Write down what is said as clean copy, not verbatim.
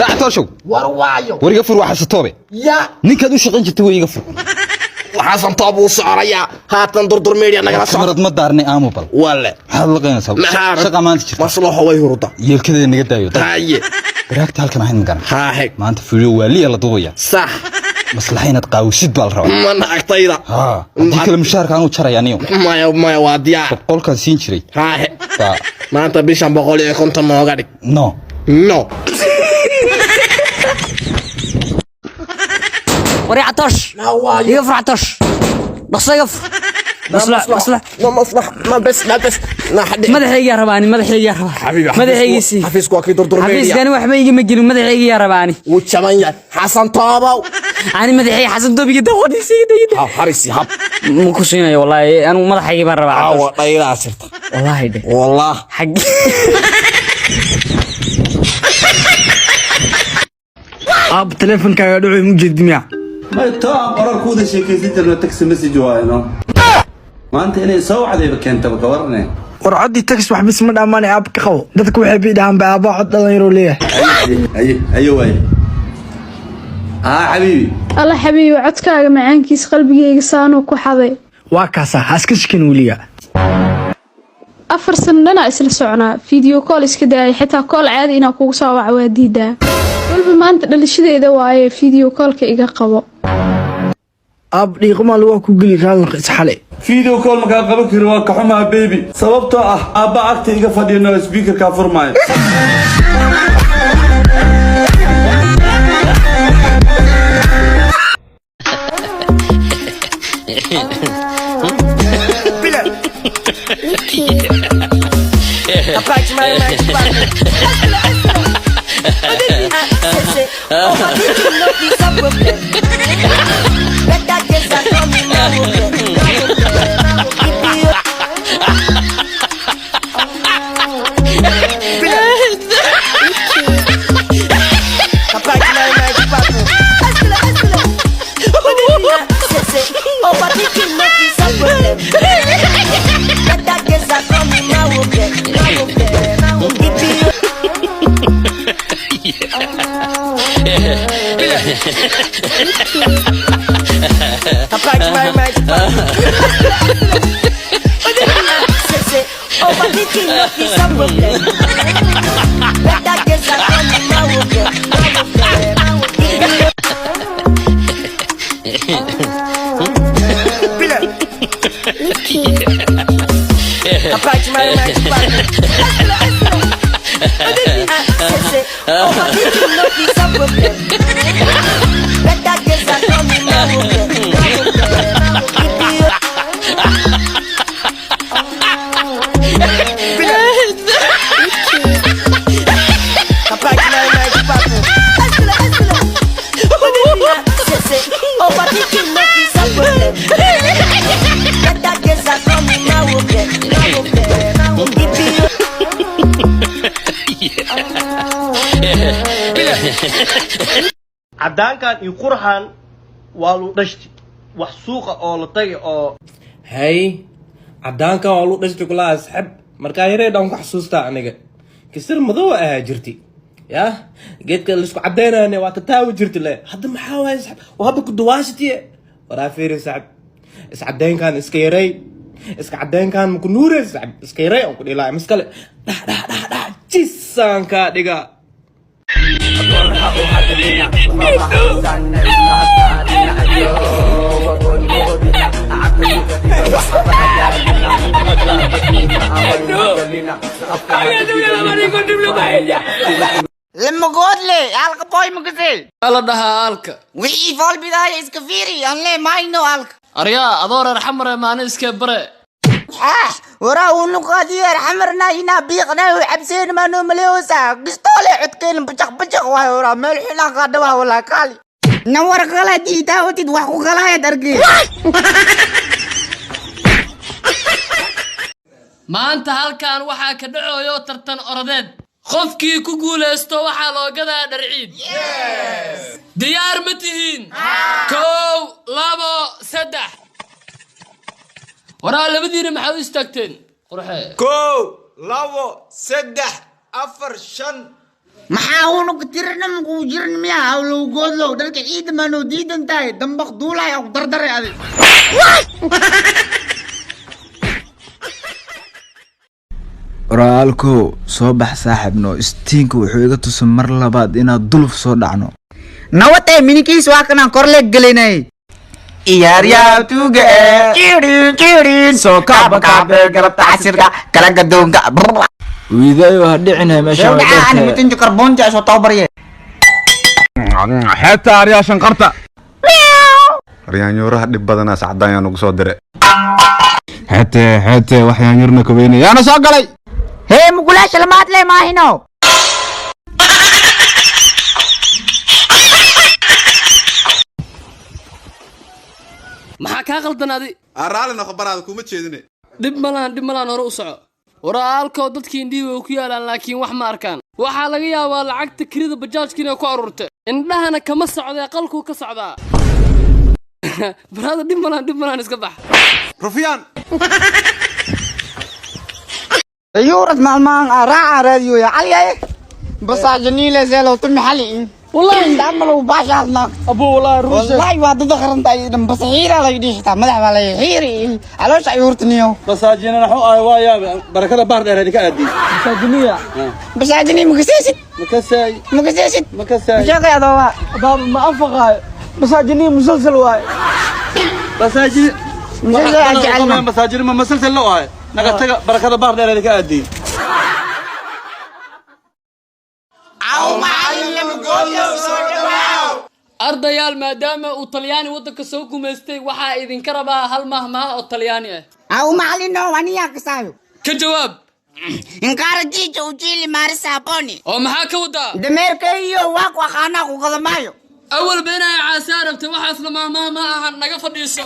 عطوشو وروايو وريقفر واحد ستوبي يا نينك هذا شقين جت ويقفر وحسن طابو صاريا هاتن دردر ميديا نغلا صار مرد ما دارني امو بل ولا هذا لقينا سو شقه ما انت جرت مصلوح way hurda يلكده نيga daayo هاي raagta halkan waxaan garan ها هيك maanta fiidiyo wali la duubaya صح maslaxaynad qaawsid bal raba من agtayda ha dikala mushaarka aanu jarayaniyo maya waa diyaa qolkan siin jiray ha maanta bishan 150 nooga dhig no وري عطش يقفر عطش نقص يقفر مصلح ما بس مدحي يا رباني حبيبي مدحي يسي حفيزك واكيد دردر حفيز كان وحبا يجي مجنون مدحي يا رباني وتشمن حسن طابو انا مدحي حسن دوبي دخوني سيدي حريسي هب مكوسينا والله انا مدحي برا والله صرت والله ده والله حق اب تليفون كان يدعو مجد ميا ما تا قرار كودا شيكيسيت انه تكس مسج واينو ما انت اني سو عدي بكنت بكورني ورعدي تكس wax bis ma dhamaan aab ka qabo dadku waxay biidaan baaba cod dhalinyaro leeyahay ايوه حبيبي الله حبيبي codkaaga macaankiis qalbigayga saano ku xaday waa kaasa haska shikin waliya afar sanadana isla soconaa video call iska daayay xitaa call caadi ina kugu soo wac waa diidaa walba maanta dhalishadeeda waaye video call-ka iga qabo ab dhiiqma lagu ku gali raalka isxale فيديو كول ما كان قبل كيروا كحما بيبي سببته ابا اكتي iga fadhiyno speaker ka furmaayo عدانكان يقرحان والو دشتي wax suuqa oo la tagay oo hay cadaanka oo lu dhashti kula asxab marka yareedan ku xasuusta aniga kisir madow ah jirti ya geedka la isku cadeynayna waa tataaw jirti le hadda maxaa waay asxab wahaba ku duwaashti wara fiir asxab is cadaankan iska yaray iska cadaankan ku nuur asxab iska yaray oo ku dhilaa miskale jisan ka dhiga لما قول لي الك بوي مقتل الله دها الك وحي فول بداية اسكفيري انلي ما ينو الك اريا ادور الحمر ما نسك بري وراه نقادير حمرنا هنا بيقنا وحبسين ما نو مليوسا قسطولي عدكين بجق ورا ملحنا قادوا ولا كالي نور قلا دي داوتي وحو قلا درقي maanta halkan waxa ka dhacayo tartan orodeed qofkii ku guuleysto waxa loo gadaa dharciid diyaar ma tihiin 1 2 3 waraa labadiina maxaa u istaagteen qurxe 1 2 3 4 5 محاولو كتير نمكو جيرن ميا أو لو قولو دلك عيد مانو ديد انتاي دمبق دولا أو دردري هذه raalko soo bax saaxibno istiinka wuxuu iga tusay mar labaad inaad duluf soo dhacno nawatay minikiis waa kanaan kor leeg gelinay iyaaryaa tuuga kiirin soo kaabe garabta casirka kala gadoonka wiidayo ha dhicinay meesha ana mitinju karbonja soo tabarye xeeta aryaa shanqarta aryaanyuuraha dhib badana sacdaan yaa nagu soo dire xeete waxyaanyurna ka weynay yaana soo galay hee mugulaasha lamaad le maahino maxaa kaa qaldanaaday araalina khabaraada kuma jeedine dhib malaan hore u soco waraalkoo dadkii indhihi way ku yaalaan laakiin wax ma arkaan waxaa laga yaabaa lacagta kirida bajaajka inay ku aruurtay indhahana kama socdee qalkuu ka socdaa baraada dhib malaan iska bax rufyaan يورد مالمان راعى راديو يا علي بس عجنيلة زي لو تمي حلي والله انت عملوا باشا ابو والله روسي والله واد دخر انت بس حيرة لا يديش مدح علي حيري علوش عيورتنيو بس اجينا نحو وايا بركه بارد هذيك ادي مساجنية بس عجني مكسيسي مكساي شاقي هذا باب ما افقها مساجنية مسلسل واي بس اجي مساجين ما مسلسل لو هاي نقطة بركة بارد هذيك ادي او معلم قول له ardayaal maadaama uu talyaani waddanka soo gumaystay waxaa idinka rabaa hal mahmaah oo talyaani ah او معلم وانيا كسايو ka jawaab انكار جيجو وجيلي مارس هابوني oo maxaa ka wadaa دمير كيو واق وخانا وقضمايو awal beenaya caasaa rabta waxaasna mahmaah ma ahan naga fadhiiso